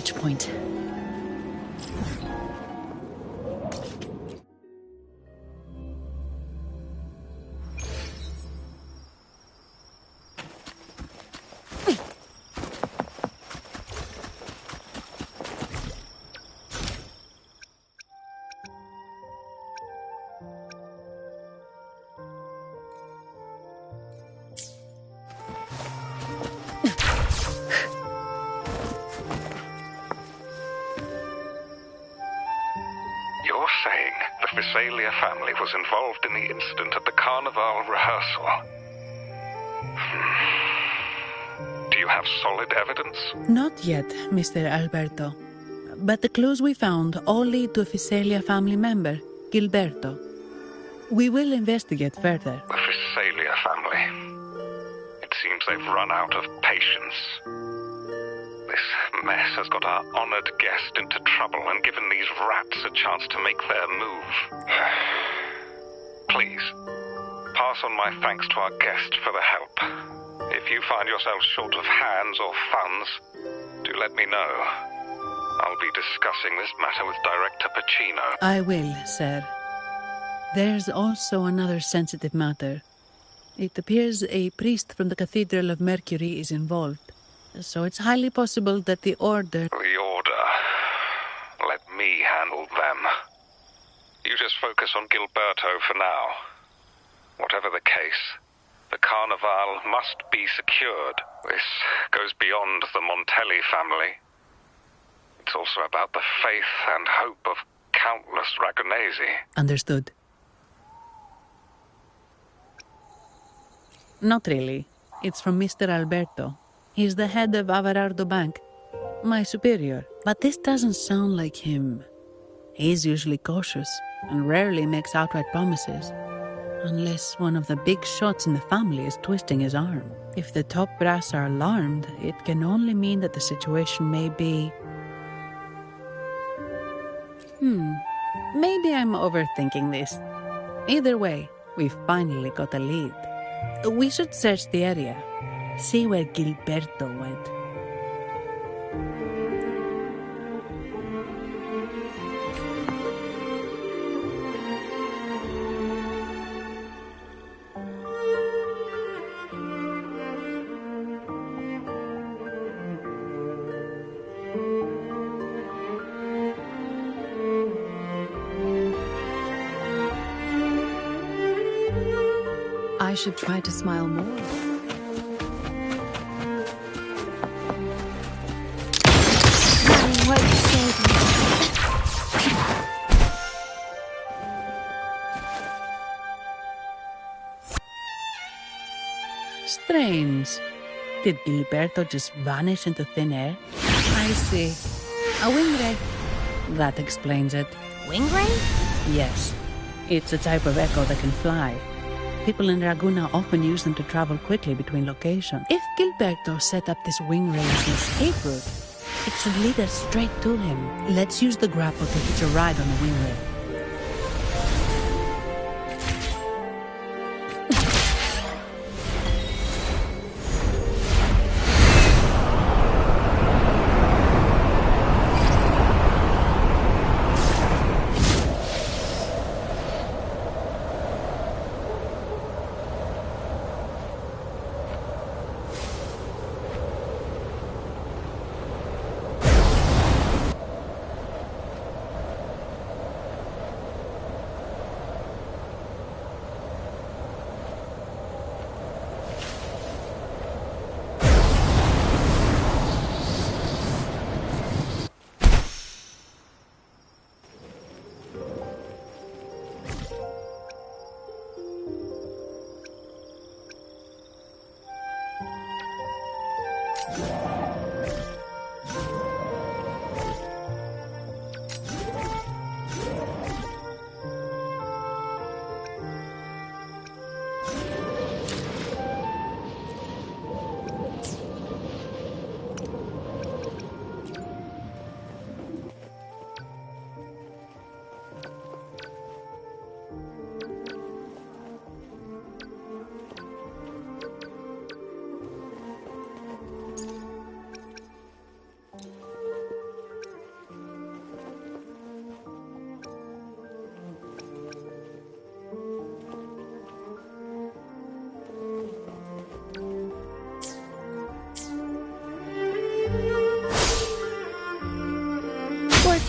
touch point. Visalia family was involved in the incident at the Carnival rehearsal. Do you have solid evidence? Not yet, Mr. Alberto. But the clues we found all lead to a Visalia family member, Gilberto. We will investigate further. The Visalia family. It seems they've run out of patience. This mess has got our honored guest into trouble and given these rats a chance to make their move. Please, pass on my thanks to our guest for the help. If you find yourselves short of hands or funds, do let me know. I'll be discussing this matter with Director Pacino. I will, sir. There's also another sensitive matter. It appears a priest from the Cathedral of Mercury is involved. So it's highly possible that the Order... The Order. Let me handle them. You just focus on Gilberto for now. Whatever the case, the Carnival must be secured. This goes beyond the Montelli family. It's also about the faith and hope of countless Ragonesi. Understood. Not really. It's from Mr. Alberto. He's the head of Averardo Bank, my superior. But this doesn't sound like him. He's usually cautious and rarely makes outright promises. Unless one of the big shots in the family is twisting his arm. If the top brass are alarmed, it can only mean that the situation may be... Maybe I'm overthinking this. Either way, we've finally got a lead. We should search the area. See where Gilberto went. I should try to smile more. Strange. Did Gilberto just vanish into thin air? I see. A wingray. That explains it. Wingray? Yes. It's a type of echo that can fly. People in Raguna often use them to travel quickly between locations. If Gilberto set up this wingray as an escape route, it should lead us straight to him. Let's use the grapple to hitch a ride on the wingray.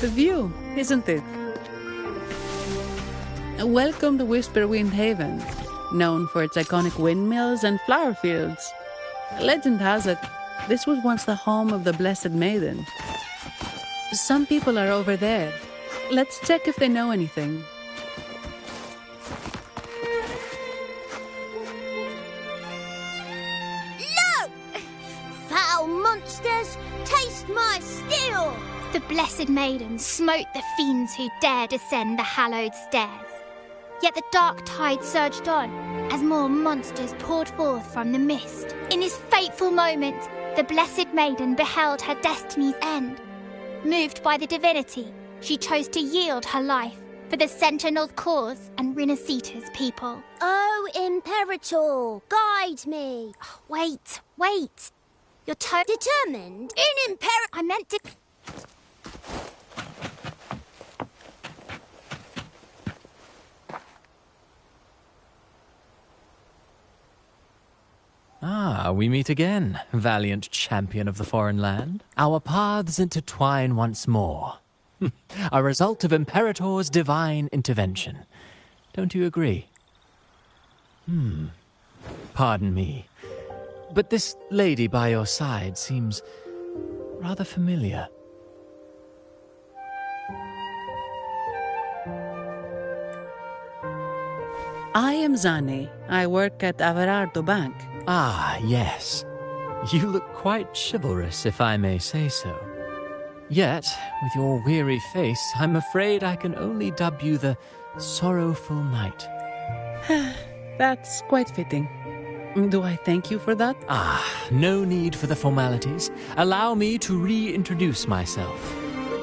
the view, isn't it? Welcome to Whisperwind Haven, known for its iconic windmills and flower fields. Legend has it, this was once the home of the Blessed Maiden. Some people are over there. Let's check if they know anything. Foul monsters, taste my steel! The Blessed Maiden smote the fiends who dared ascend the hallowed stairs. Yet the dark tide surged on as more monsters poured forth from the mist. In this fateful moment, the Blessed Maiden beheld her destiny's end. Moved by the divinity, she chose to yield her life for the Sentinel's cause and Rinasita's people. Oh, Imperator, guide me. Wait. You're Determined? In I meant to... Ah, we meet again, valiant champion of the foreign land. Our paths intertwine once more. A result of Imperator's divine intervention. Don't you agree? Pardon me, but this lady by your side seems rather familiar. I am Zani. I work at Averardo Bank. Ah, yes. You look quite chivalrous, if I may say so. Yet, with your weary face, I'm afraid I can only dub you the Sorrowful Knight. That's quite fitting. Do I thank you for that? Ah, no need for the formalities. Allow me to reintroduce myself.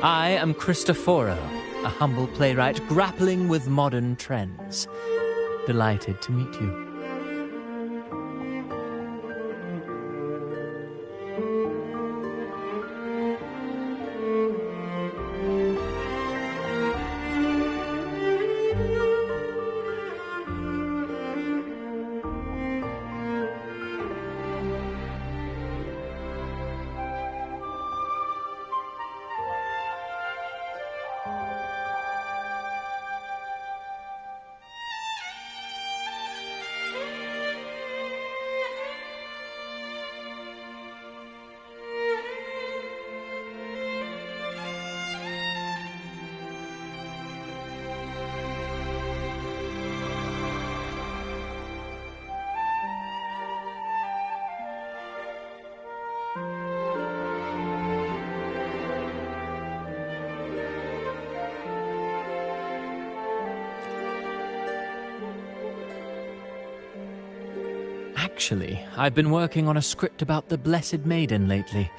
I am Cristoforo, a humble playwright grappling with modern trends. Delighted to meet you. Actually, I've been working on a script about the Blessed Maiden lately.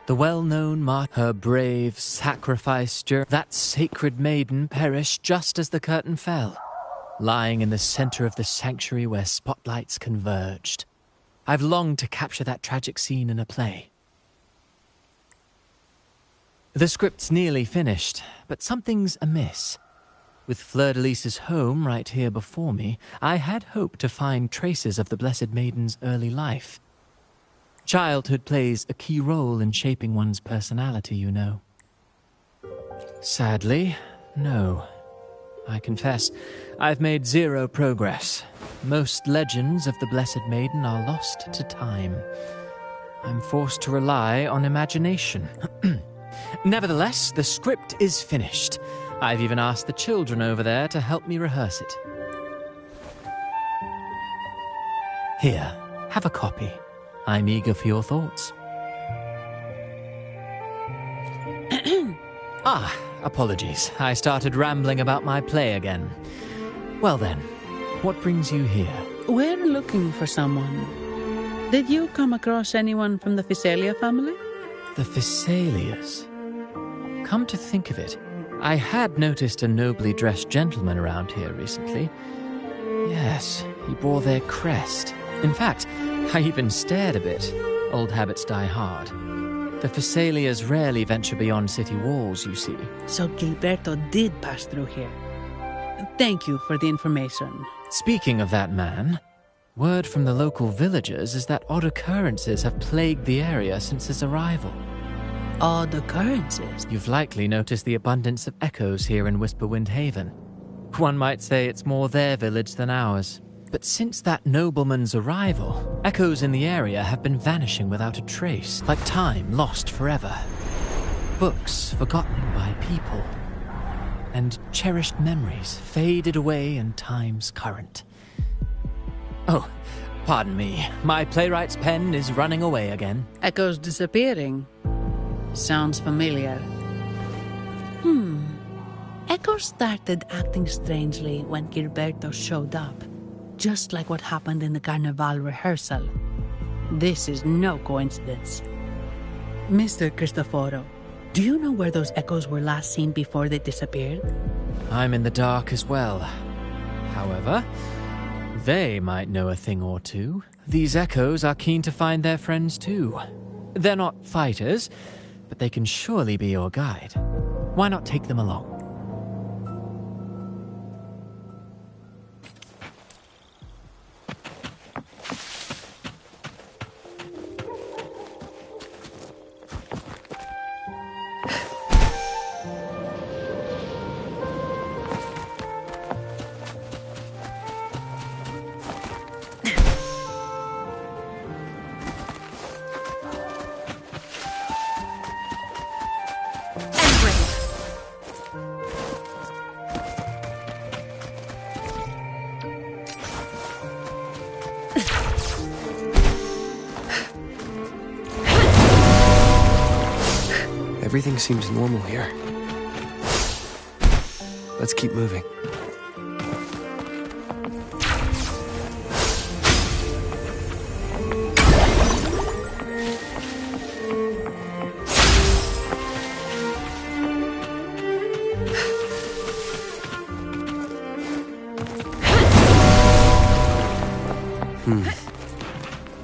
The well-known her brave sacrifice that sacred maiden perished just as the curtain fell, lying in the center of the sanctuary where spotlights converged. I've longed to capture that tragic scene in a play. The script's nearly finished, but something's amiss. With Fleur-de-Lis's home right here before me, I had hoped to find traces of the Blessed Maiden's early life. Childhood plays a key role in shaping one's personality, you know. Sadly, no. I confess, I've made zero progress. Most legends of the Blessed Maiden are lost to time. I'm forced to rely on imagination. Nevertheless, the script is finished. I've even asked the children over there to help me rehearse it. Here, have a copy. I'm eager for your thoughts. Apologies. I started rambling about my play again. Well then, what brings you here? We're looking for someone. Did you come across anyone from the Physalia family? The Physalias. Come to think of it, I had noticed a nobly dressed gentleman around here recently. Yes, he bore their crest. In fact, I even stared a bit. Old habits die hard. The Physalias rarely venture beyond city walls, you see. So Gilberto did pass through here. Thank you for the information. Speaking of that man, word from the local villagers is that odd occurrences have plagued the area since his arrival. odd occurrences. You've likely noticed the abundance of echoes here in Whisperwind Haven. One might say it's more their village than ours. But since that nobleman's arrival, echoes in the area have been vanishing without a trace, like time lost forever. Books forgotten by people, and cherished memories faded away in time's current. Oh, pardon me, my playwright's pen is running away again. Echoes disappearing. Sounds familiar. Echoes started acting strangely when Gilberto showed up. Just like what happened in the Carnival rehearsal. This is no coincidence. Mr. Cristoforo, do you know where those echoes were last seen before they disappeared? I'm in the dark as well. However, they might know a thing or two. These echoes are keen to find their friends too. They're not fighters, but they can surely be your guide. Why not take them along? Everything seems normal here. Let's keep moving.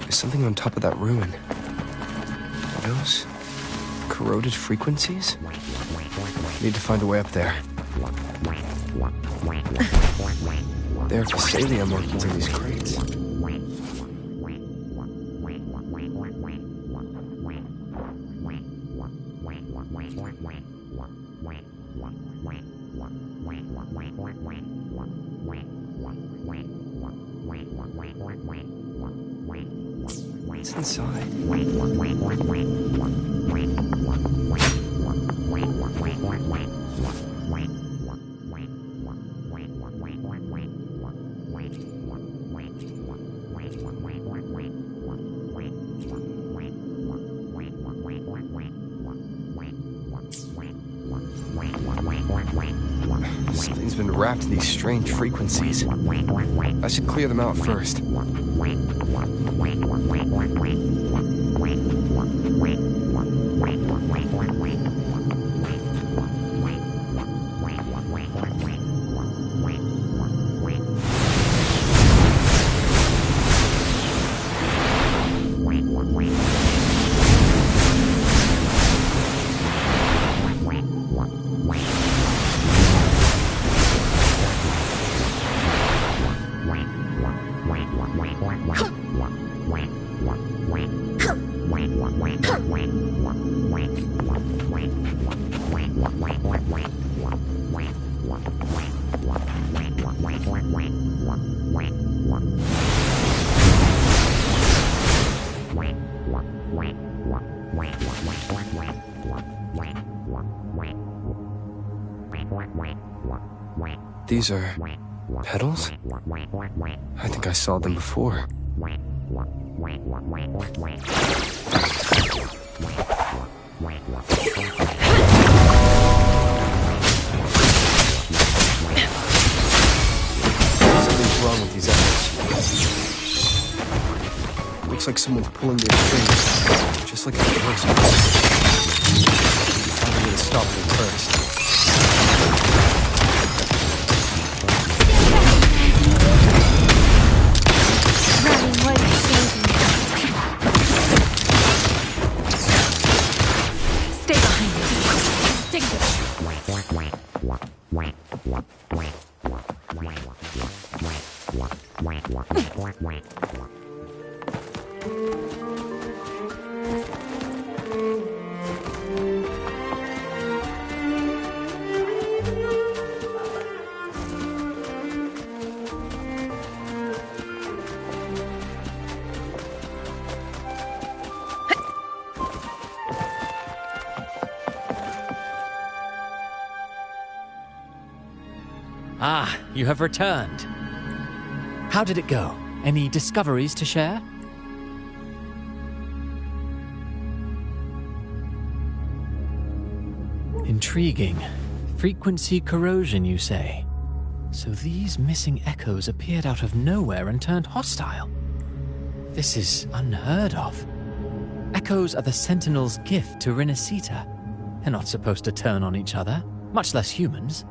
There's something on top of that ruin. Those corroded frequencies? Need to find a way up there. There are Physalia markings in these crates. What's inside? Something's been wrapped in these strange frequencies. I should clear them out first. These are petals? I think I saw them before. Something's wrong with these echoes. Looks like someone's pulling their strings, just like a person. I'm going to stop them first. Stay behind me. Distinguish. Ah, you have returned. How did it go? Any discoveries to share? Intriguing. Frequency corrosion, you say? So these missing echoes appeared out of nowhere and turned hostile. This is unheard of. Echoes are the Sentinel's gift to Rinasita. They're not supposed to turn on each other, much less humans.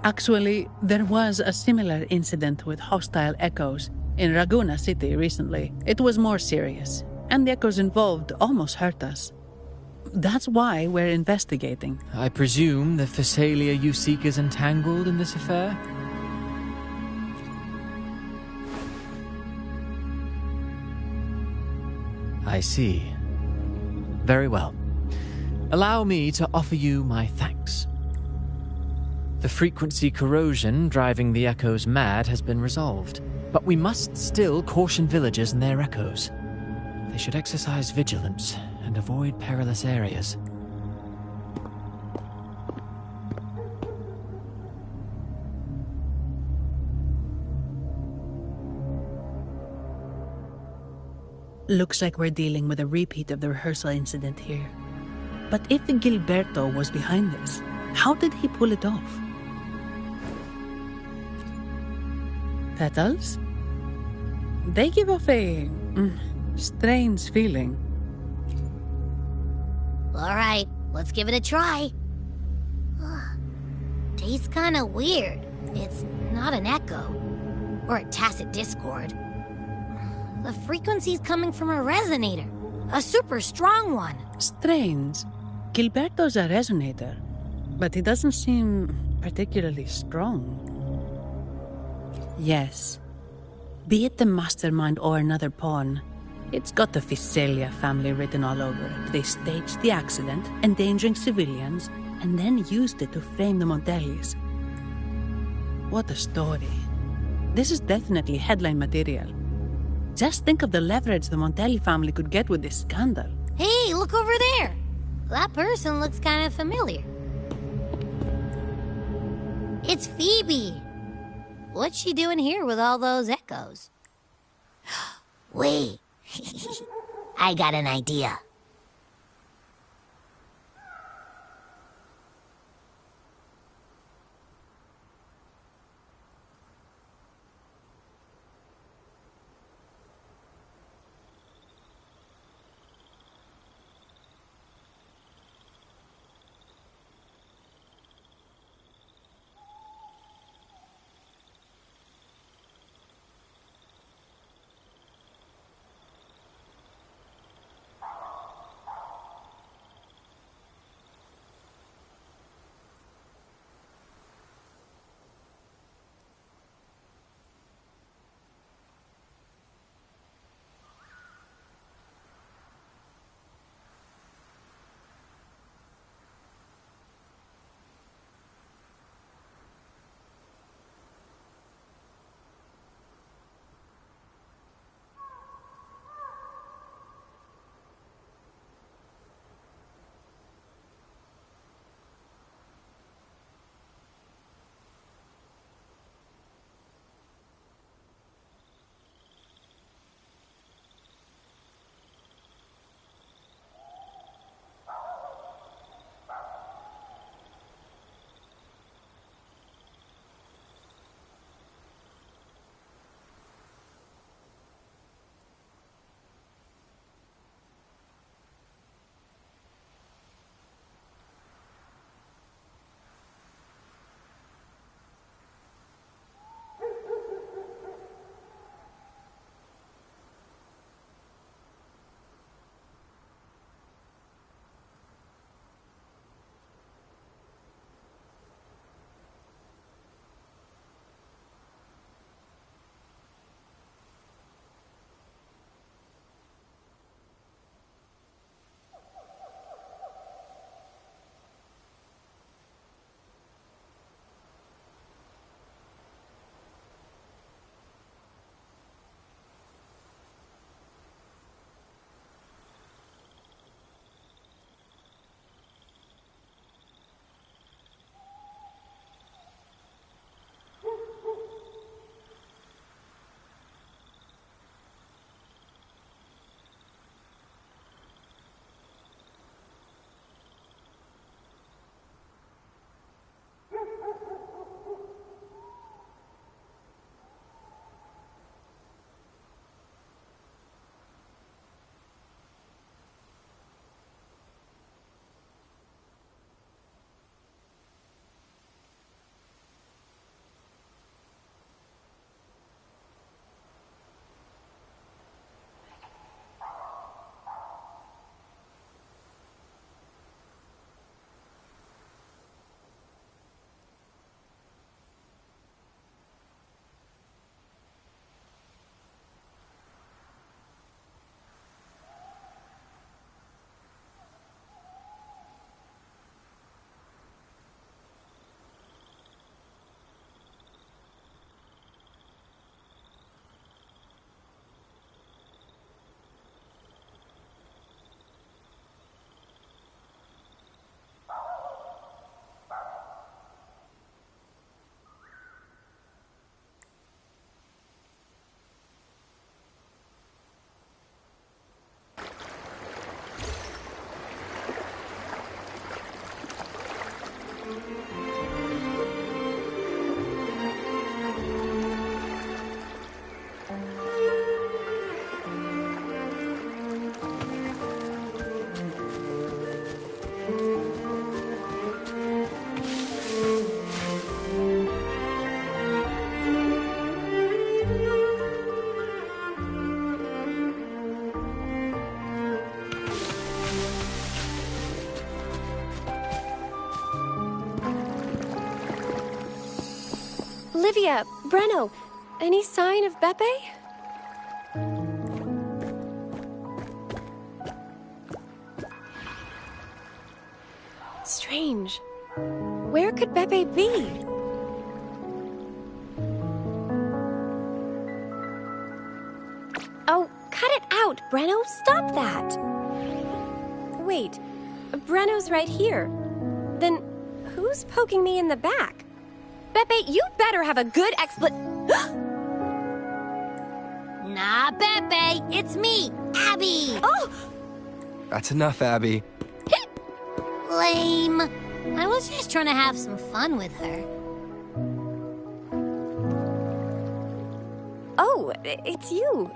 Actually, there was a similar incident with hostile echoes in Raguna City recently. It was more serious, and the echoes involved almost hurt us. That's why we're investigating. I presume the Phasalia you seek is entangled in this affair? I see. Very well. Allow me to offer you my thanks. The frequency corrosion driving the echoes mad has been resolved, but we must still caution villagers and their echoes. They should exercise vigilance and avoid perilous areas. Looks like we're dealing with a repeat of the rehearsal incident here. But if Gilberto was behind this, how did he pull it off? Petals? They give off a strange feeling. All right, let's give it a try. Tastes kind of weird. It's not an echo or a tacit discord. The frequency's coming from a resonator, a super strong one. Strange. Gilberto's a resonator, but he doesn't seem particularly strong. Yes. Be it the mastermind or another pawn, it's got the Phasalia family written all over it. They staged the accident, endangering civilians, and then used it to frame the Montellis. What a story. This is definitely headline material. Just think of the leverage the Montelli family could get with this scandal. Hey, look over there. That person looks kind of familiar. It's Phoebe. What's she doing here with all those echoes? Wait. I got an idea. Olivia, Breno, any sign of Beppe? Strange. Where could Beppe be? Oh, cut it out, Breno! Stop that! Wait, Breno's right here. Then who's poking me in the back? Beppe, you better have a good Nah, Beppe, it's me, Abby. Oh! That's enough, Abby. Lame. I was just trying to have some fun with her. Oh, it's you.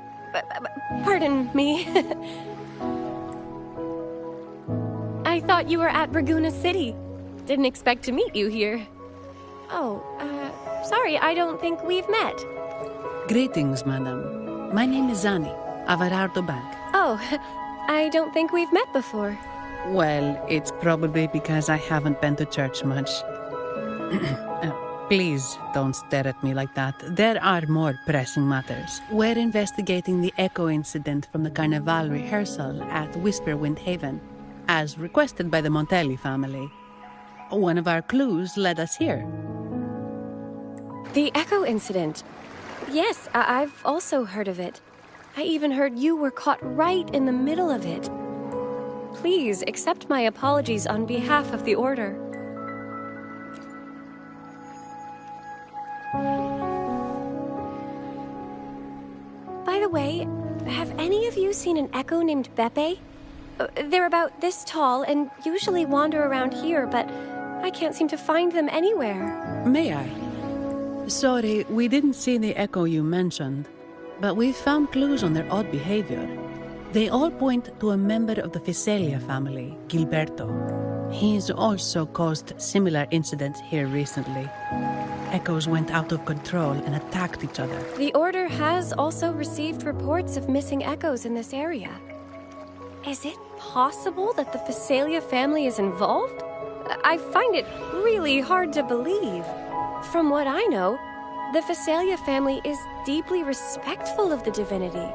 Pardon me. I thought you were at Raguna City. Didn't expect to meet you here. Oh, sorry, I don't think we've met. Greetings, madam. My name is Zani, Avarardo Bank. Oh, I don't think we've met before. Well, it's probably because I haven't been to church much. Please don't stare at me like that. There are more pressing matters. We're investigating the Echo incident from the Carnival rehearsal at Whisperwind Haven, as requested by the Montelli family. One of our clues led us here. The Echo incident. Yes, I've also heard of it. I even heard you were caught right in the middle of it. Please accept my apologies on behalf of the Order. By the way, have any of you seen an Echo named Beppe? They're about this tall and usually wander around here, but I can't seem to find them anywhere. May I? Sorry, we didn't see the Echo you mentioned, but we found clues on their odd behavior. They all point to a member of the Fiselia family, Gilberto. He's also caused similar incidents here recently. Echoes went out of control and attacked each other. The Order has also received reports of missing Echoes in this area. Is it possible that the Fiselia family is involved? I find it really hard to believe. From what I know, the Fiselia family is deeply respectful of the divinity.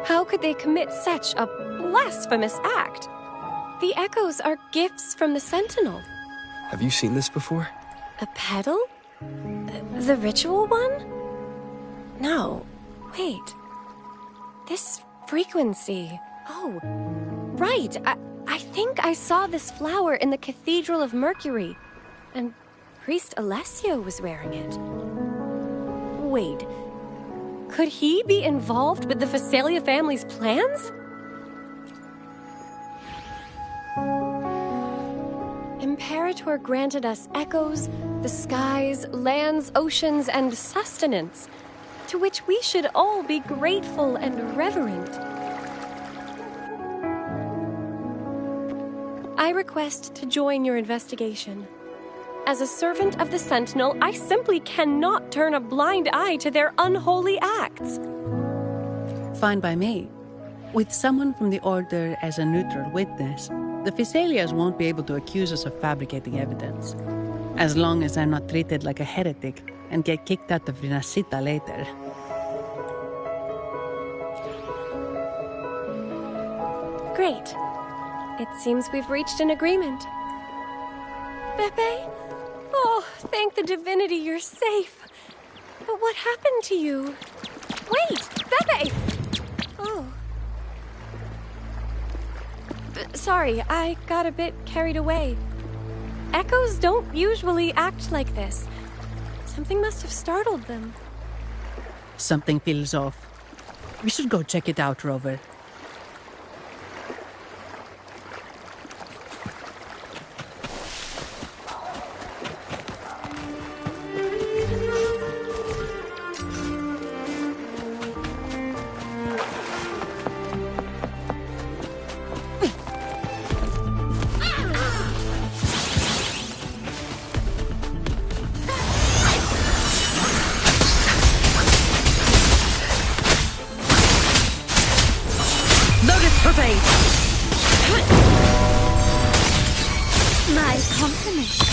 How could they commit such a blasphemous act? The Echoes are gifts from the Sentinel. Have you seen this before? A pedal? The ritual one? No. Wait. This frequency. Oh, right. I think I saw this flower in the Cathedral of Mercury, and Priest Alessio was wearing it. Wait. Could he be involved with the Fiselia family's plans? Imperator granted us echoes, the skies, lands, oceans, and sustenance, to which we should all be grateful and reverent. I request to join your investigation. As a servant of the Sentinel, I simply cannot turn a blind eye to their unholy acts. Fine by me. With someone from the Order as a neutral witness, the Fiselias won't be able to accuse us of fabricating evidence. As long as I'm not treated like a heretic and get kicked out of Rinascita later. Great. It seems we've reached an agreement. Beppe? Oh, thank the divinity you're safe. But what happened to you? Wait! Beppe! Oh. Sorry, I got a bit carried away. Echoes don't usually act like this. Something must have startled them. Something feels off. We should go check it out, Rover. company.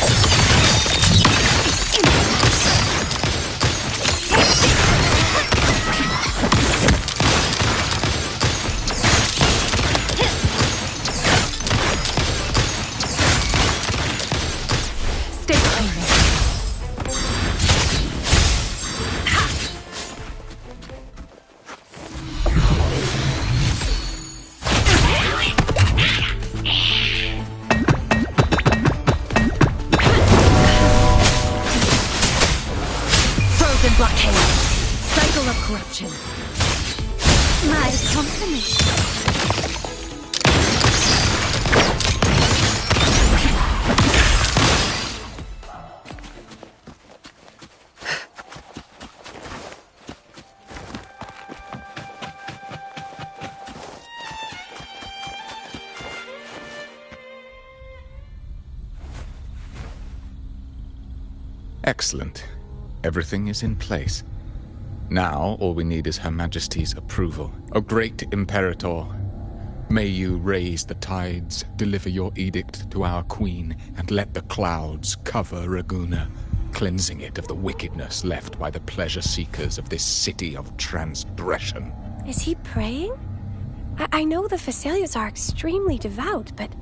Stay behind me. Frozen blockade. Cycle of corruption. My company. Excellent. Everything is in place. Now, all we need is Her Majesty's approval. O great Imperator, may you raise the tides, deliver your edict to our queen, and let the clouds cover Raguna, cleansing it of the wickedness left by the pleasure-seekers of this city of transgression. Is he praying? I know the Fesalias are extremely devout, but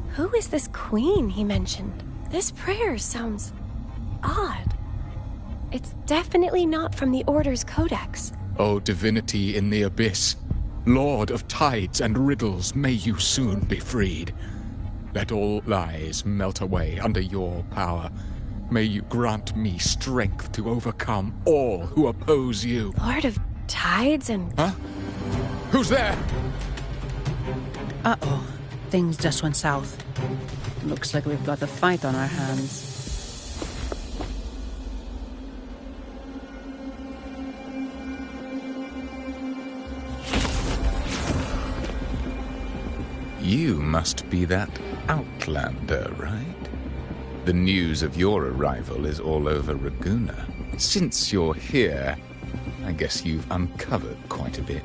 who is this queen he mentioned? This prayer sounds odd. It's definitely not from the Order's codex. O divinity in the abyss, Lord of tides and riddles, may you soon be freed. Let all lies melt away under your power. May you grant me strength to overcome all who oppose you. Lord of tides and... Huh? Who's there? Uh-oh. Things just went south. Looks like we've got a fight on our hands. You must be that outlander, right? The news of your arrival is all over Raguna. Since you're here, I guess you've uncovered quite a bit.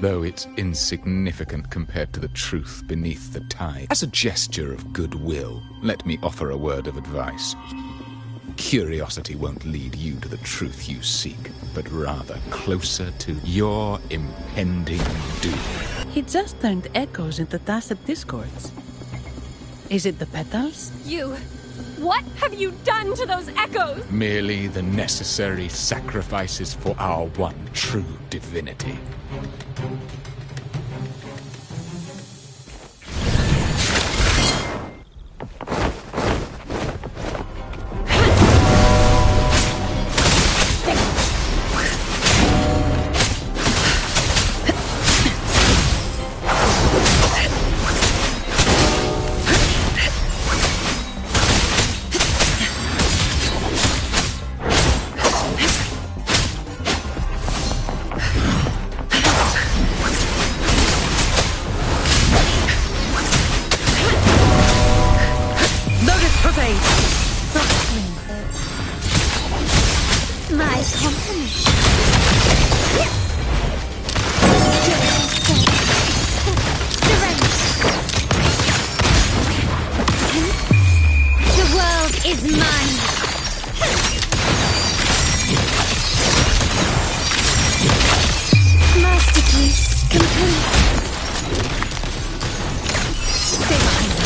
Though it's insignificant compared to the truth beneath the tide. As a gesture of goodwill, let me offer a word of advice. Curiosity won't lead you to the truth you seek, but rather closer to your impending doom. He just turned echoes into tacit discords. Is it the petals? You... What have you done to those echoes? Merely the necessary sacrifices for our one true divinity. My company. The world is mine. Masterpiece complete. Stay behind me.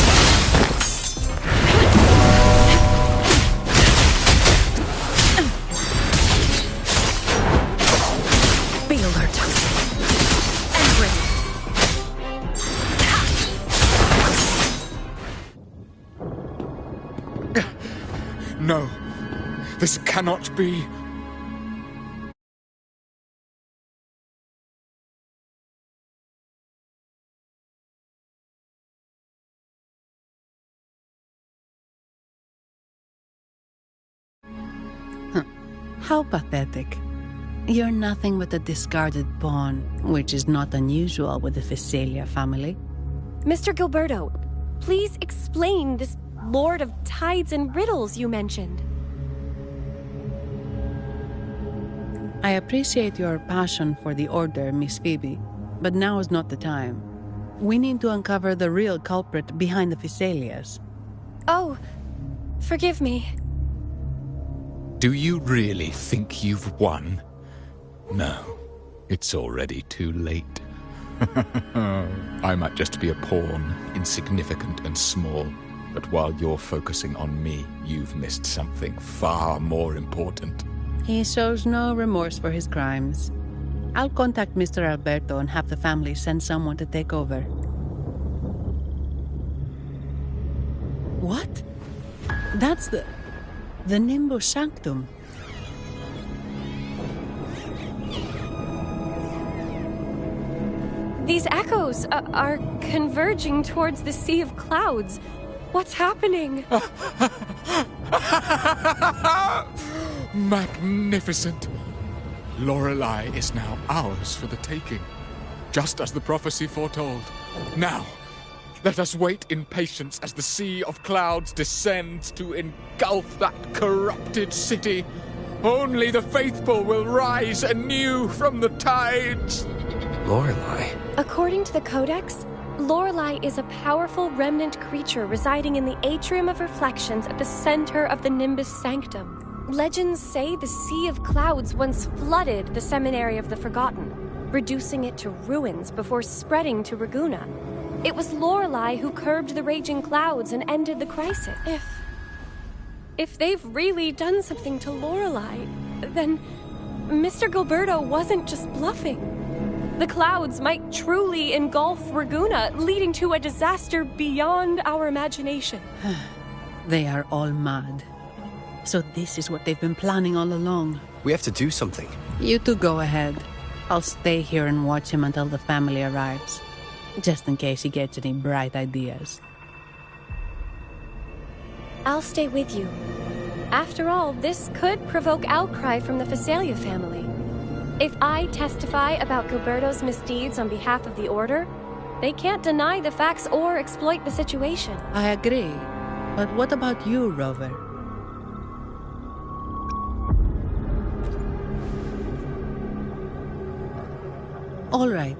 Be alert. And ready. No, this cannot be. How pathetic. You're nothing but a discarded pawn, which is not unusual with the Physalia family. Mr. Gilberto, please explain this Lord of Tides and Riddles you mentioned. I appreciate your passion for the Order, Miss Phoebe, but now is not the time. We need to uncover the real culprit behind the Physalias. Oh, Forgive me. Do you really think you've won? No, it's already too late. I might just be a pawn, insignificant and small, but while you're focusing on me, you've missed something far more important. He shows no remorse for his crimes. I'll contact Mr. Alberto and have the family send someone to take over. What? That's the Nimbus Sanctum. These echoes are converging towards the Sea of Clouds. What's happening? Magnificent! Lorelei is now ours for the taking, just as the prophecy foretold. Now, let us wait in patience as the Sea of Clouds descends to engulf that corrupted city. Only the faithful will rise anew from the tides. Lorelei? According to the Codex, Lorelei is a powerful remnant creature residing in the Atrium of Reflections at the center of the Nimbus Sanctum. Legends say the Sea of Clouds once flooded the Seminary of the Forgotten, reducing it to ruins before spreading to Ragunna. It was Lorelei who curbed the raging clouds and ended the crisis. If they've really done something to Lorelei, then Mr. Gilberto wasn't just bluffing. The clouds might truly engulf Ragunna, leading to a disaster beyond our imagination. They are all mad. So this is what they've been planning all along. We have to do something. You two go ahead. I'll stay here and watch him until the family arrives. Just in case he gets any bright ideas. I'll stay with you. After all, this could provoke outcry from the Phasalia family. If I testify about Gilberto's misdeeds on behalf of the Order, they can't deny the facts or exploit the situation. I agree. But what about you, Rover? All right.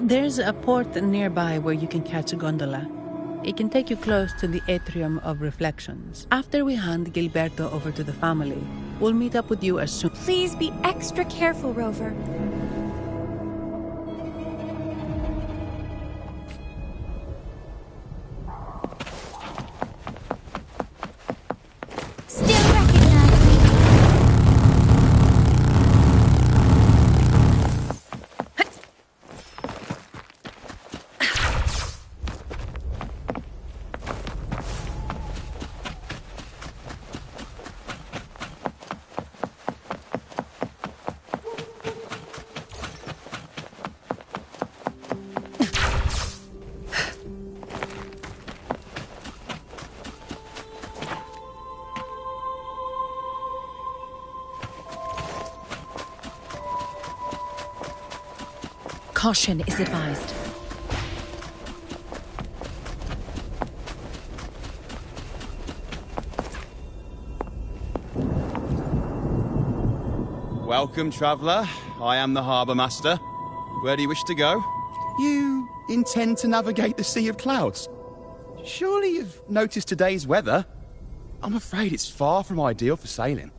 There's a port nearby where you can catch a gondola. It can take you close to the Atrium of Reflections. After we hand Gilberto over to the family, we'll meet up with you as soon. Please be extra careful, Rover. Still recognize me? Caution is advised. Welcome, traveller. I am the Harbour Master. Where do you wish to go? You intend to navigate the Sea of Clouds? Surely you've noticed today's weather? I'm afraid it's far from ideal for sailing.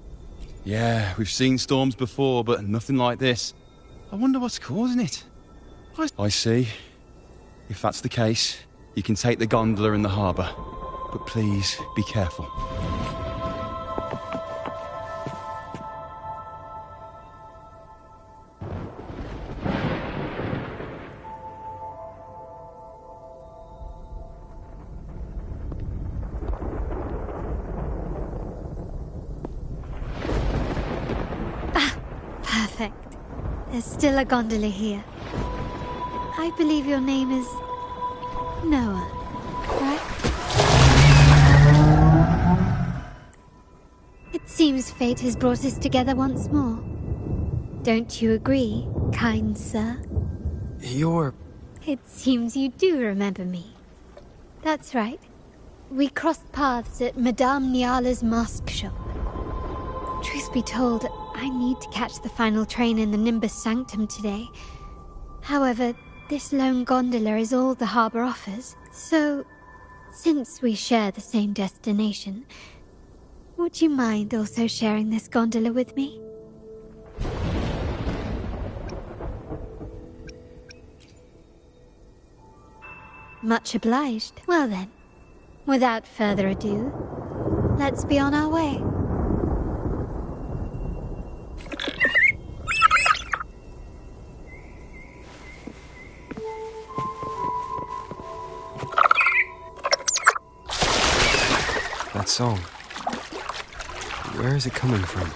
Yeah, we've seen storms before, but nothing like this. I wonder what's causing it. I see. If that's the case, you can take the gondola in the harbour. But please, be careful. Perfect. There's still a gondola here. I believe your name is Noah, right? It seems fate has brought us together once more. Don't you agree, kind sir? It seems you do remember me. That's right. We crossed paths at Madame Niala's mask shop. Truth be told, I need to catch the final train in the Nimbus Sanctum today. However, this lone gondola is all the harbour offers. So, since we share the same destination, Would you mind also sharing this gondola with me? Much obliged. Well then, without further ado, let's be on our way. That song. Where is it coming from?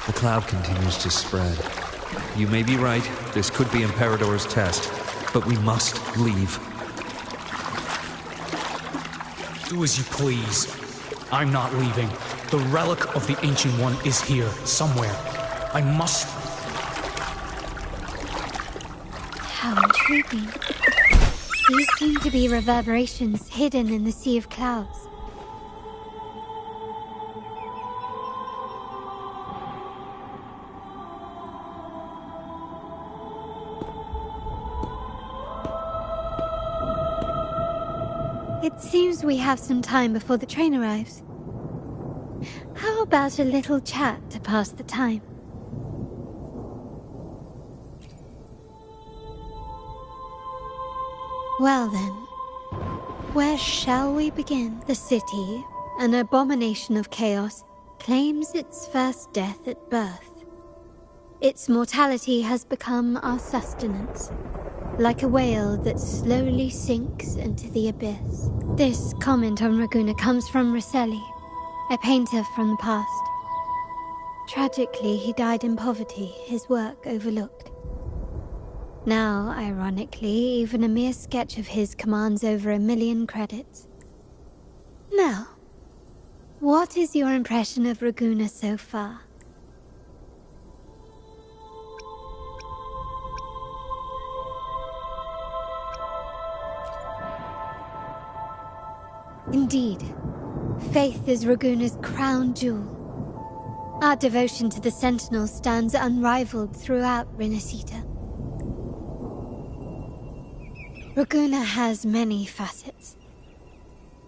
The cloud continues to spread. You may be right, this could be Imperador's test, but we must leave. Do as you please. I'm not leaving. The relic of the Ancient One is here, somewhere. I must... How intriguing. These seem to be reverberations hidden in the Sea of Clouds. It seems we have some time before the train arrives. How about a little chat to pass the time? Well then, where shall we begin? The city, an abomination of chaos, claims its first death at birth. Its mortality has become our sustenance, like a whale that slowly sinks into the abyss. This comment on Raguena comes from Rosselli, a painter from the past. Tragically, he died in poverty, his work overlooked. Now, ironically, even a mere sketch of his commands over 1 million credits. Now, what is your impression of Raguena so far? Indeed, faith is Raguena's crown jewel. Our devotion to the Sentinel stands unrivaled throughout Renacita. Raguena has many facets.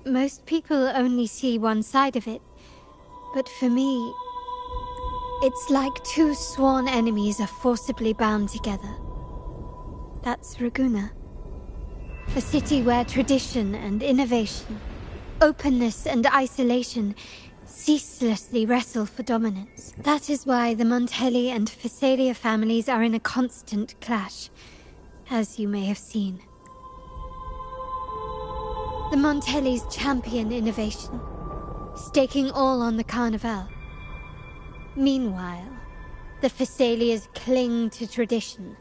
Most people only see one side of it, but for me, it's like two sworn enemies are forcibly bound together. That's Raguena. A city where tradition and innovation, openness and isolation ceaselessly wrestle for dominance. That is why the Montelli and Phasalia families are in a constant clash, as you may have seen. The Montellis champion innovation, staking all on the Carnival. Meanwhile, the Phasalias cling to tradition,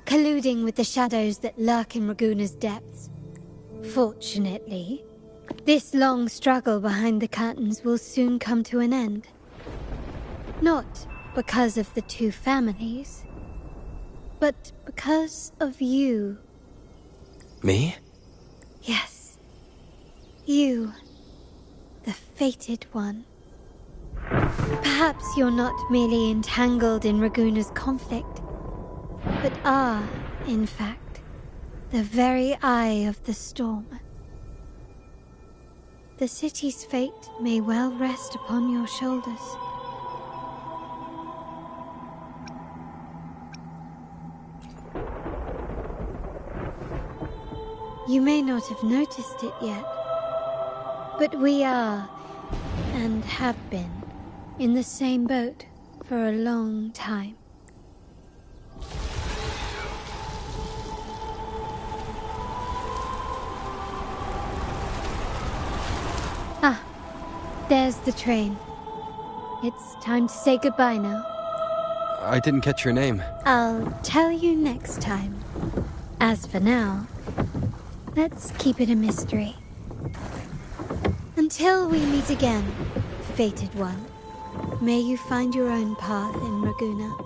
colluding with the shadows that lurk in Raguena's depths. Fortunately, this long struggle behind the curtains will soon come to an end. Not because of the two families, but because of you. Me? Yes. You. The fated one. Perhaps you're not merely entangled in Raguena's conflict, but are, in fact, the very eye of the storm. The city's fate may well rest upon your shoulders. You may not have noticed it yet, but we are, and have been, in the same boat for a long time. Ah, there's the train. It's time to say goodbye now. I didn't catch your name. I'll tell you next time. As for now, let's keep it a mystery. Until we meet again, fated one, may you find your own path in Raguena.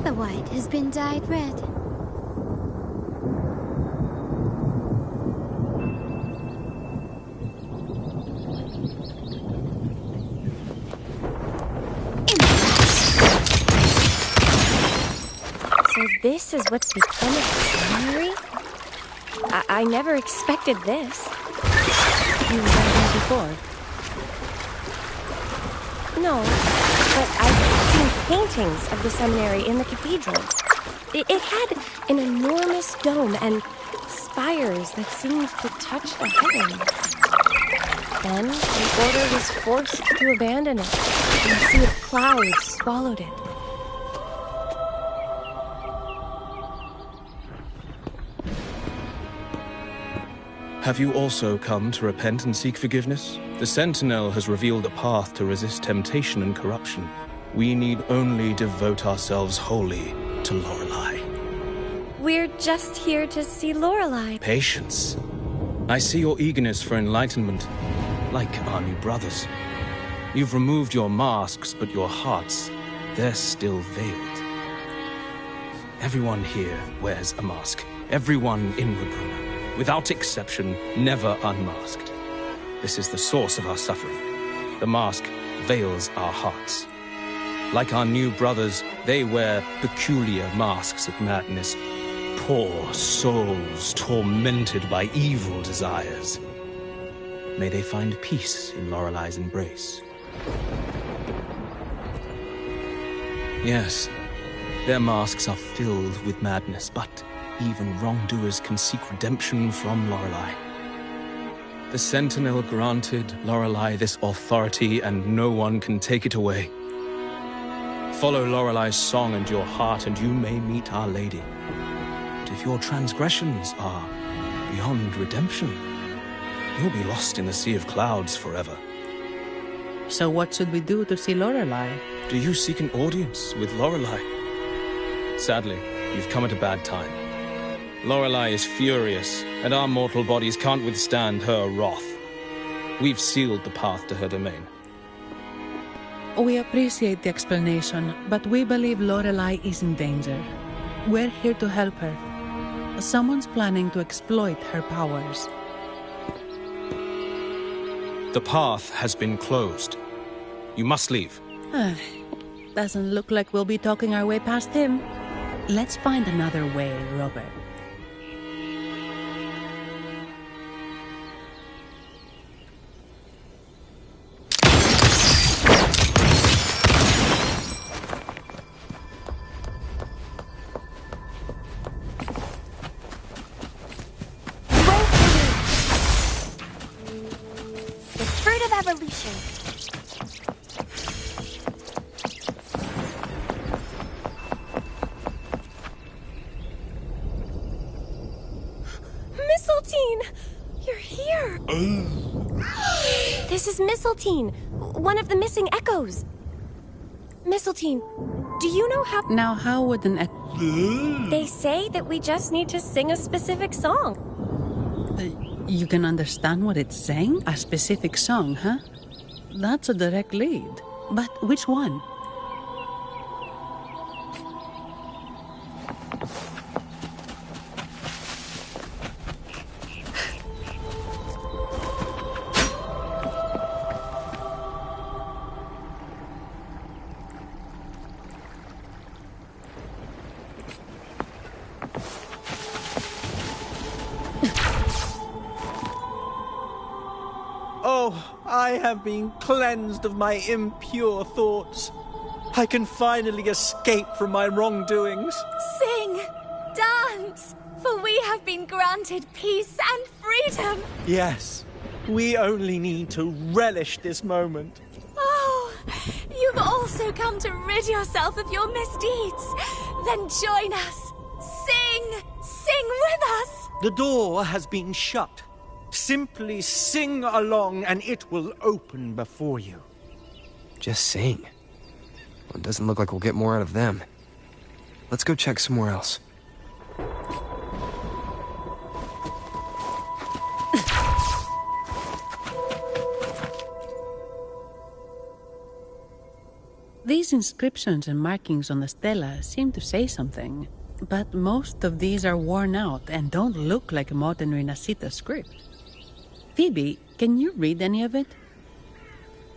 The white has been dyed red. So this is what's become of the seminary? I never expected this. You were there before? No, but I've seen paintings of the seminary in the cathedral. It had an enormous dome and spires that seemed to touch the heavens. Then the order was forced to abandon it, and a sea of clouds swallowed it. Have you also come to repent and seek forgiveness? The Sentinel has revealed a path to resist temptation and corruption. We need only devote ourselves wholly to Lorelei. We're just here to see Lorelei. Patience. I see your eagerness for enlightenment, like our new brothers. You've removed your masks, but your hearts, they're still veiled. Everyone here wears a mask. Everyone in Raguena, without exception, never unmasked. This is the source of our suffering. The mask veils our hearts. Like our new brothers, they wear peculiar masks of madness. Poor souls tormented by evil desires. May they find peace in Lorelei's embrace. Yes, their masks are filled with madness, but even wrongdoers can seek redemption from Lorelei. The Sentinel granted Lorelei this authority, and no one can take it away. Follow Lorelei's song and your heart, and you may meet Our Lady. But if your transgressions are beyond redemption, you'll be lost in the sea of clouds forever. So what should we do to see Lorelei? Do you seek an audience with Lorelei? Sadly, you've come at a bad time. Lorelei is furious, and our mortal bodies can't withstand her wrath. We've sealed the path to her domain. We appreciate the explanation, but we believe Lorelei is in danger. We're here to help her. Someone's planning to exploit her powers. The path has been closed. You must leave. Doesn't look like we'll be talking our way past him. Let's find another way, Robert. Evolution. Mistletoe! You're here! This is Mistletoe, one of the missing echoes. Mistletoe, do you know how... Now, how would an echo... They say that we just need to sing a specific song. You can understand what it's saying? A specific song, huh? That's a direct lead. But which one? I have been cleansed of my impure thoughts. I can finally escape from my wrongdoings. Sing! Dance! For we have been granted peace and freedom! Yes, we only need to relish this moment. Oh, you've also come to rid yourself of your misdeeds. Then join us. Sing! Sing with us! The door has been shut. Simply sing along and it will open before you. Just sing. Well, it doesn't look like we'll get more out of them. Let's go check somewhere else. These inscriptions and markings on the stela seem to say something, but most of these are worn out and don't look like modern Renacita script. Phoebe, can you read any of it?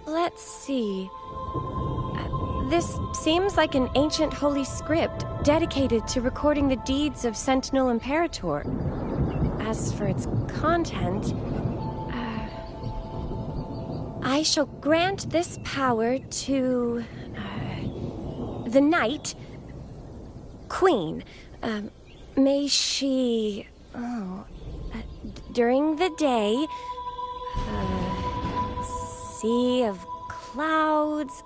Let's see. This seems like an ancient holy script dedicated to recording the deeds of Sentinel Imperator. As for its content, I shall grant this power to the Knight Queen. May she, during the day, sea of clouds.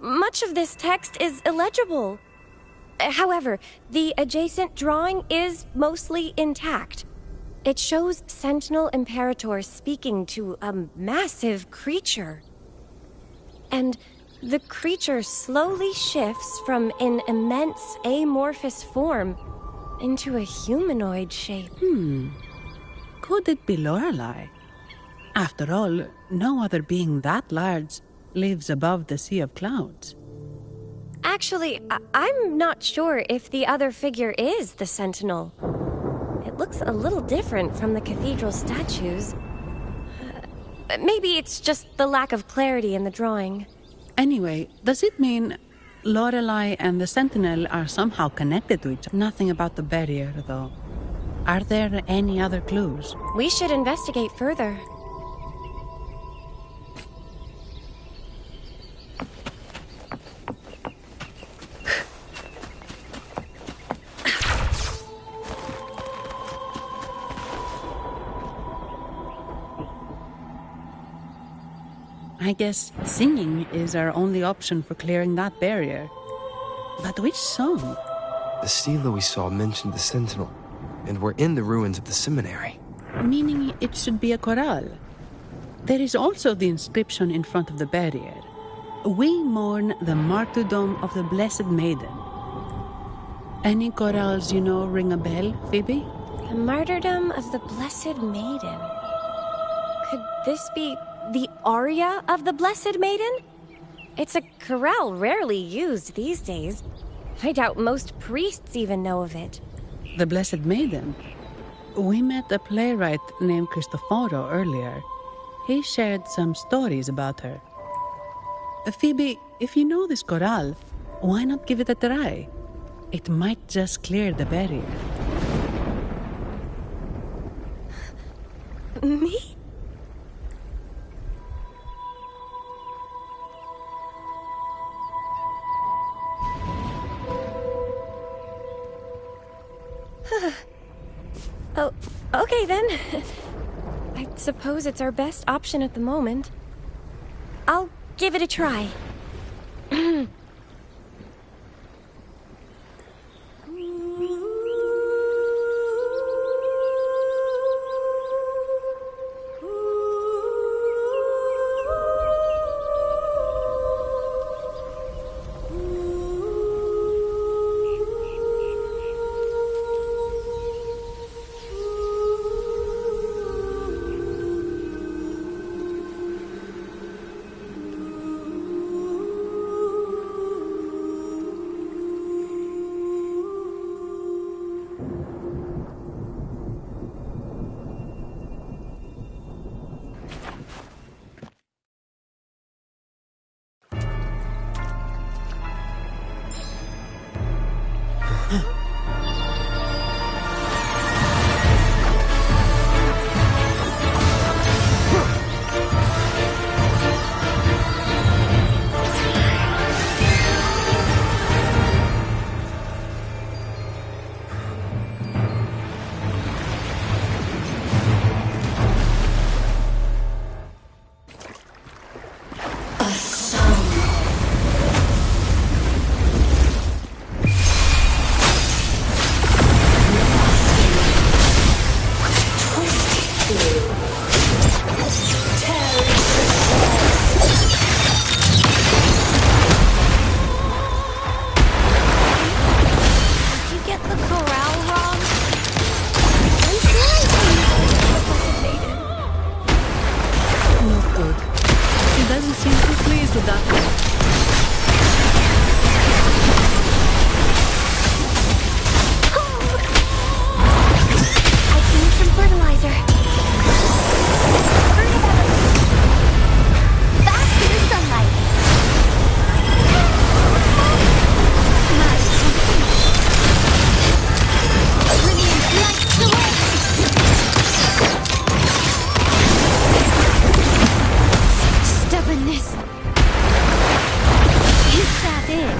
Much of this text is illegible. However, the adjacent drawing is mostly intact. It shows Sentinel Imperator speaking to a massive creature. And the creature slowly shifts from an immense amorphous form into a humanoid shape. Could it be Lorelei? After all, no other being that large lives above the sea of clouds. Actually, I'm not sure if the other figure is the Sentinel. It looks a little different from the cathedral statues. Maybe it's just the lack of clarity in the drawing. Anyway, does it mean Lorelei and the Sentinel are somehow connected to each other? Nothing about the barrier, though. Are there any other clues? We should investigate further. I guess singing is our only option for clearing that barrier. But which song? The stela we saw mentioned the Sentinel, and we're in the ruins of the seminary. Meaning it should be a chorale. There is also the inscription in front of the barrier. We mourn the martyrdom of the Blessed Maiden. Any chorales you know ring a bell, Phoebe? The martyrdom of the Blessed Maiden. Could this be the aria of the Blessed Maiden? It's a chorale rarely used these days. I doubt most priests even know of it. The Blessed Maiden? We met a playwright named Cristoforo earlier. He shared some stories about her. Phoebe, if you know this chorale, why not give it a try? It might just clear the barrier. Me? Oh, okay then. I suppose it's our best option at the moment. I'll give it a try. doesn't seem too pleased with that. Fertilizer. Fast in the sunlight. Nice. Brilliant lights the way. Stubbornness. Is that it?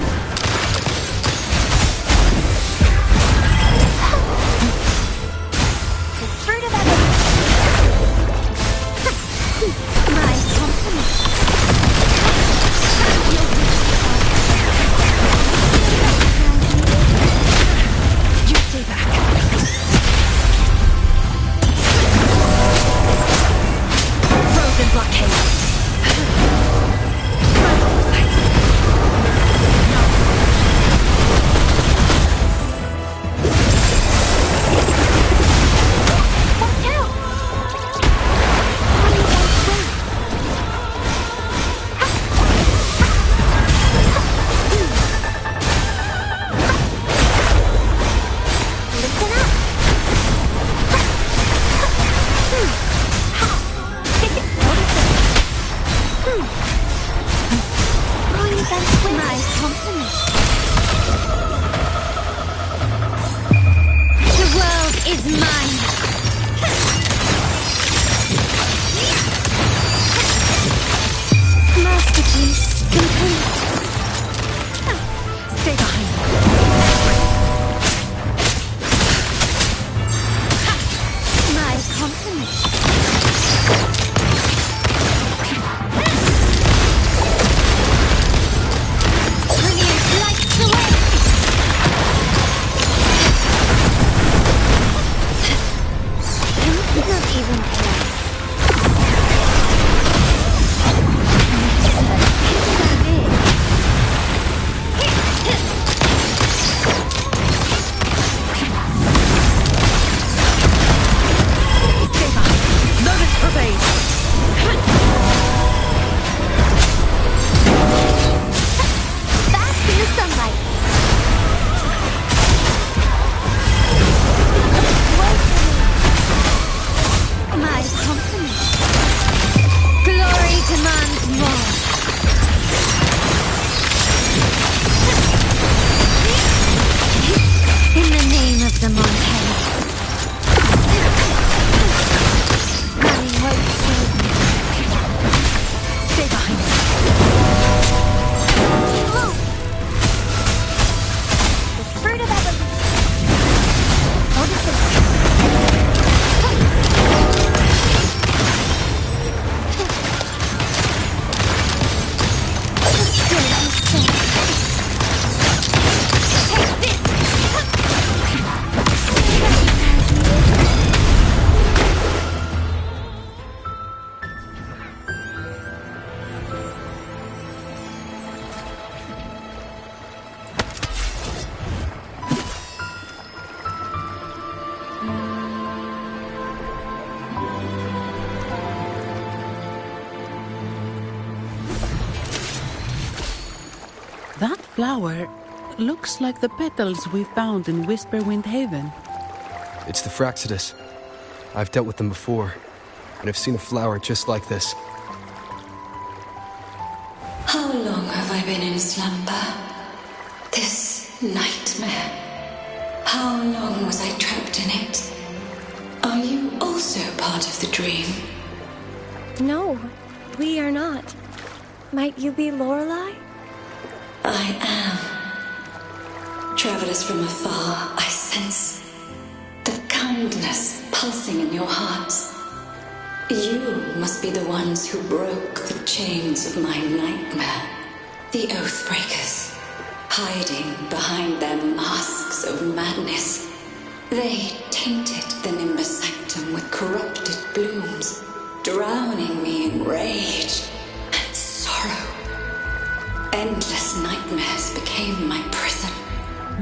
That flower looks like the petals we found in Whisperwind Haven. It's the Fraxidus. I've dealt with them before, and I've seen a flower just like this. How long have I been in slumber? This nightmare. How long was I trapped in it? Are you also part of the dream? No, we are not. Might you be Lorelei? I am. Travelers from afar, I sense the kindness pulsing in your hearts. You must be the ones who broke the chains of my nightmare. The Oathbreakers, hiding behind their masks of madness. They tainted the Nimbus Sanctum with corrupted blooms, drowning me in rage and sorrow. Endless nightmares became my prison.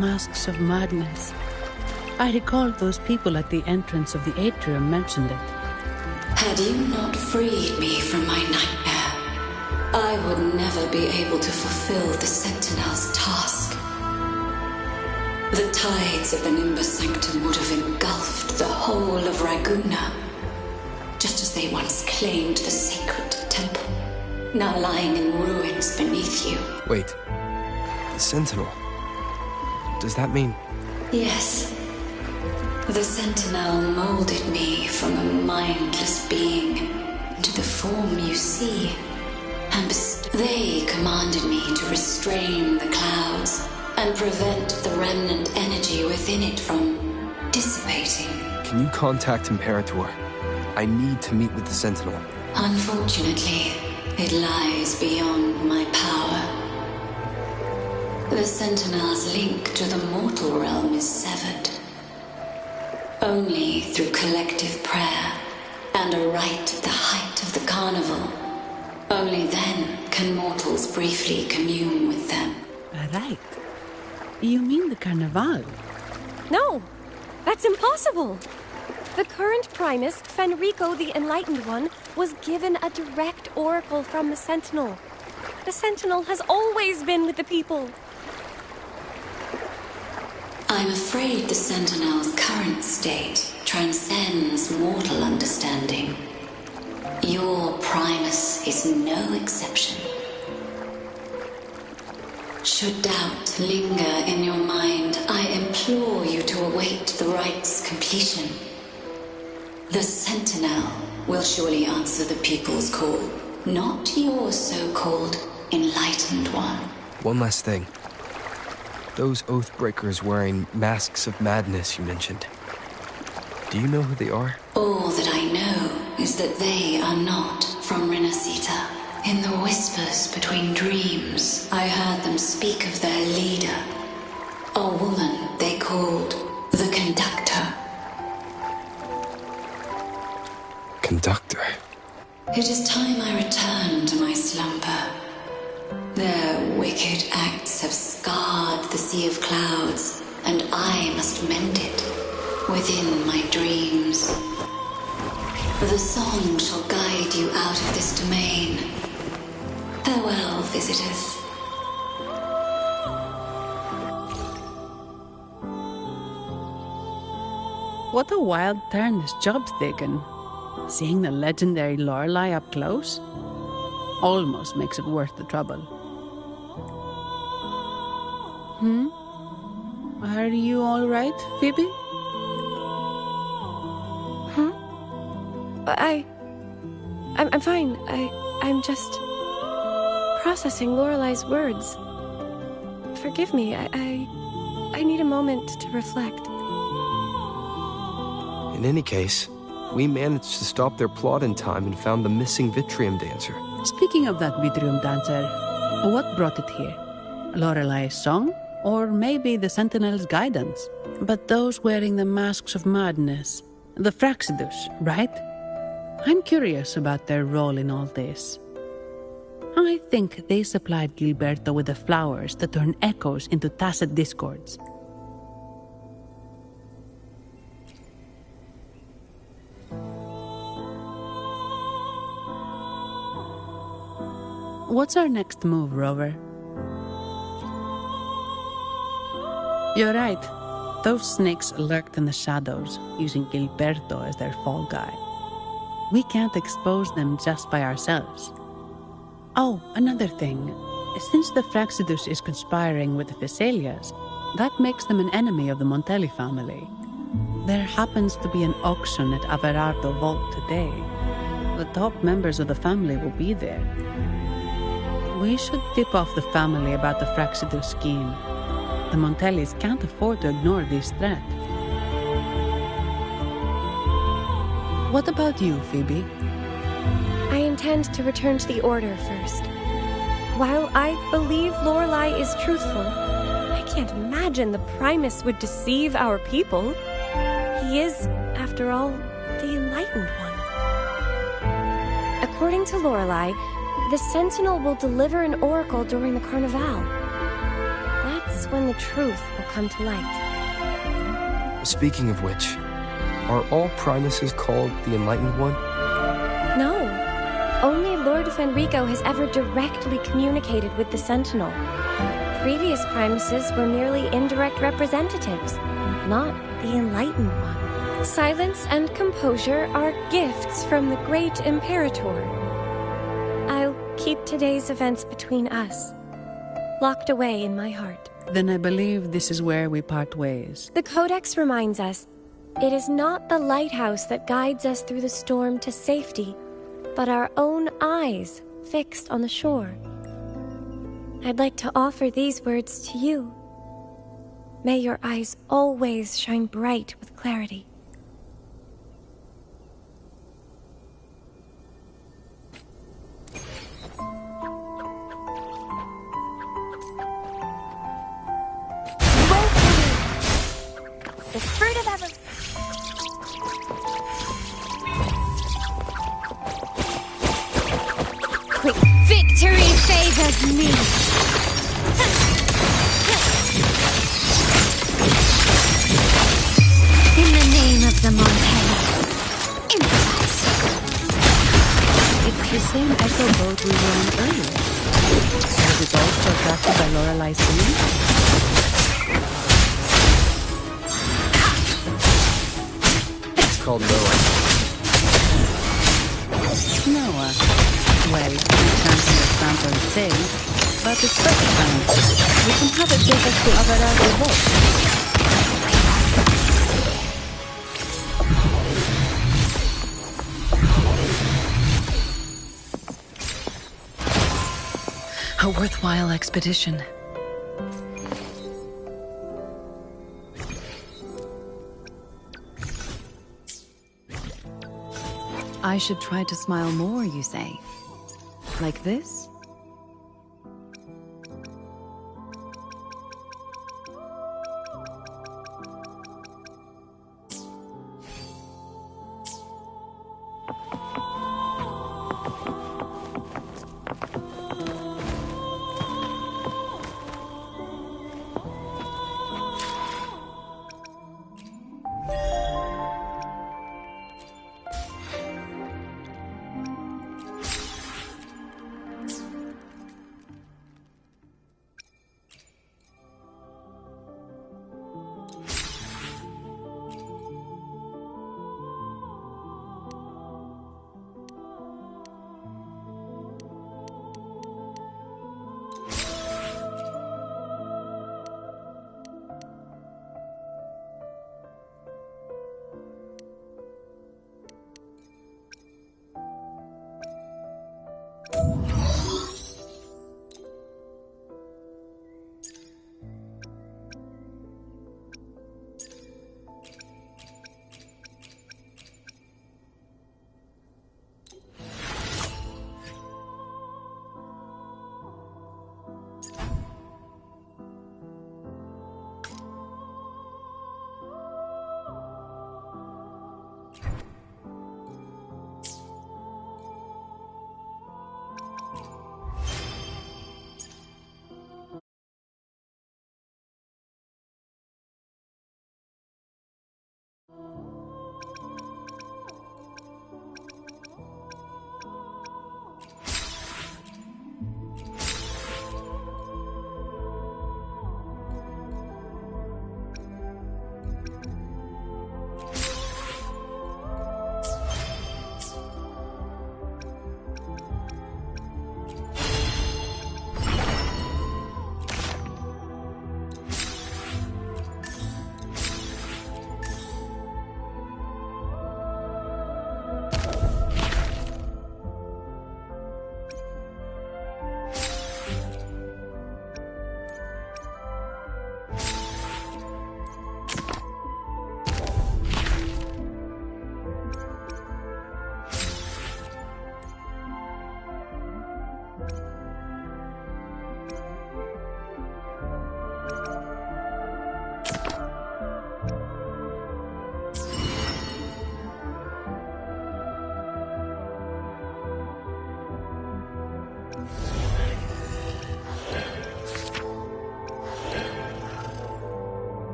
Masks of madness. I recalled those people at the entrance of the atrium mentioned it. Had you not freed me from my nightmare, I would never be able to fulfill the Sentinel's task. The tides of the Nimbus Sanctum would have engulfed the whole of Raguna, just as they once claimed the sacred temple, now lying in ruins beneath you. Wait. The Sentinel. Does that mean... Yes. The Sentinel molded me from a mindless being into the form you see. And they commanded me to restrain the clouds and prevent the remnant energy within it from dissipating. Can you contact Imperator? I need to meet with the Sentinel. Unfortunately, it lies beyond my power. The Sentinel's link to the mortal realm is severed. Only through collective prayer and a rite at the height of the carnival. Only then can mortals briefly commune with them. Right. You mean the Carnival? No, that's impossible. The current Primus, Fenrico the Enlightened One, was given a direct oracle from the Sentinel. The Sentinel has always been with the people. I'm afraid the Sentinel's current state transcends mortal understanding. Your Primus is no exception. Should doubt linger in your mind, I implore you to await the rite's completion. The Sentinel will surely answer the people's call, not your so-called Enlightened One. One last thing. Those Oathbreakers wearing masks of madness you mentioned. Do you know who they are? All that I know is that they are not from Renacita. In the whispers between dreams, I heard them speak of their leader, a woman they called the Conductor. Conductor? It is time I return to my slumber. Their wicked acts have scarred the Sea of Clouds, and I must mend it within my dreams. The song shall guide you out of this domain. Farewell, visitors. What a wild turn this job's taken. Seeing the legendary Lorelei up close almost makes it worth the trouble. Are you all right, Phoebe? I'm fine. I'm just processing Lorelei's words. Forgive me. I need a moment to reflect. In any case, we managed to stop their plot in time and found the missing Vitrium dancer. Speaking of that Vitrium dancer, what brought it here? Lorelei's song? Or maybe the Sentinel's guidance? But those wearing the masks of madness, the Fraxidus, right? I'm curious about their role in all this. I think they supplied Gilberto with the flowers that turn echoes into tacit discords. What's our next move, Rover? You're right. Those snakes lurked in the shadows, using Gilberto as their fall guy. We can't expose them just by ourselves. Oh, another thing. Since the Fraxidus is conspiring with the Thessalias, that makes them an enemy of the Montelli family. There happens to be an auction at Averardo Vault today. The top members of the family will be there. We should tip off the family about the Fraxidus scheme. The Montellis can't afford to ignore this threat. What about you, Phoebe? I intend to return to the Order first. While I believe Lorelei is truthful, I can't imagine the Primus would deceive our people. He is, after all, the Enlightened One. According to Lorelei, the Sentinel will deliver an oracle during the Carnival. That's when the truth will come to light. Speaking of which, are all Primuses called the Enlightened One? No. Only Lord Fenrico has ever directly communicated with the Sentinel. Previous primuses were merely indirect representatives, not the enlightened one. Silence and composure are gifts from the great Imperator. I'll keep today's events between us, locked away in my heart. Then I believe this is where we part ways. The Codex reminds us, it is not the lighthouse that guides us through the storm to safety, but our own eyes fixed on the shore. I'd like to offer these words to you. May your eyes always shine bright with clarity. The fruit of ever... Quick victory favors me. In the name of the Montaigne, improvise. It's the same echo boat we were on earlier. Was it also attracted by Lorelai's singing? It's called Noah. Noah. Well, we can't understand what it's saying, but it's perfect sound. We can have it take us to Averardo boat. A worthwhile expedition. I should try to smile more, you say? Like this?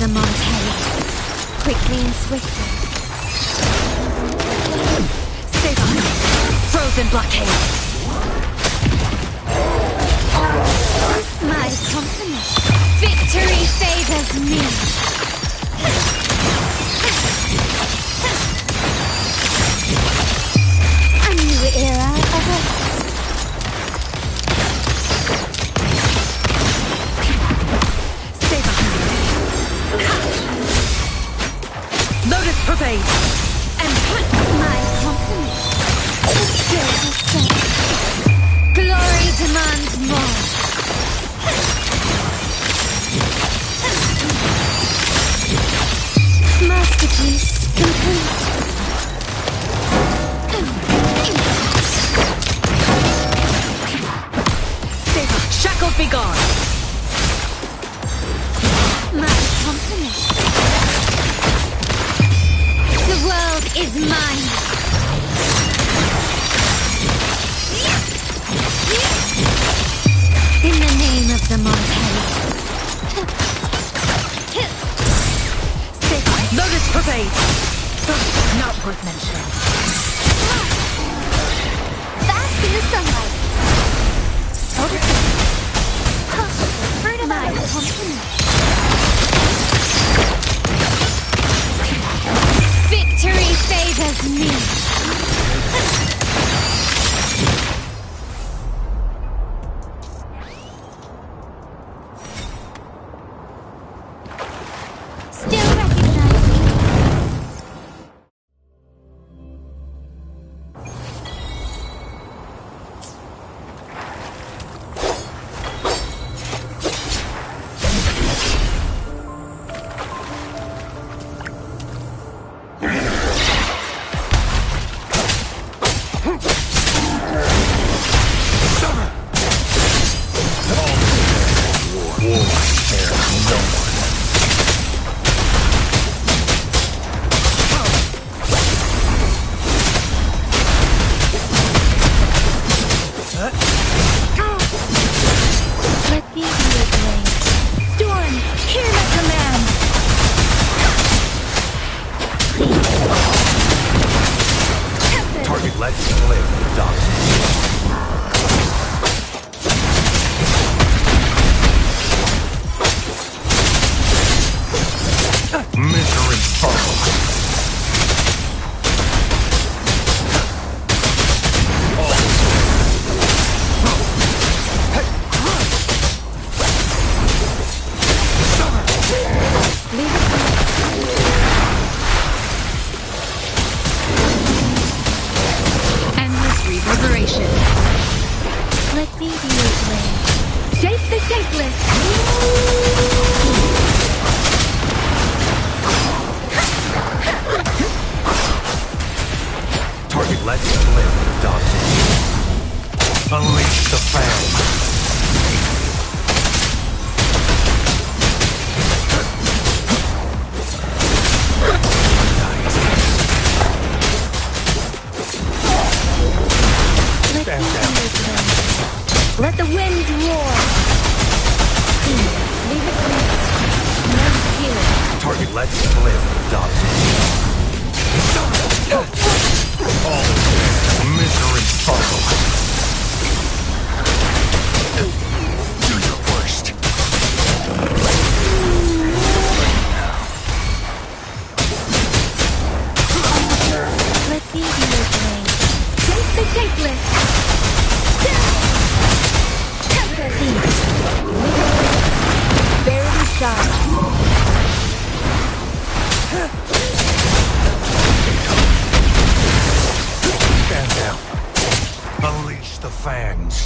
the Montellis. Quickly and swiftly. Sabine! Frozen blockade! My company. Victory favors me. A new era awaits. Lotus Parade! And my company. Still the same. Glory demands more. Masterpiece complete. Shackles be gone! My company. The world is mine. In the name of the Montellis. Lotus Parade! Not worth mentioning. Bask in the sunlight. Heard my company. Victory favors me. Still recognize me. Let the wind roar. Leave it clear. No fear. Target lets live, Doctor. All misery follow. Do your worst. Let me be your blade. Take the shapeless. Barely shot. Stand down. Unleash the fangs.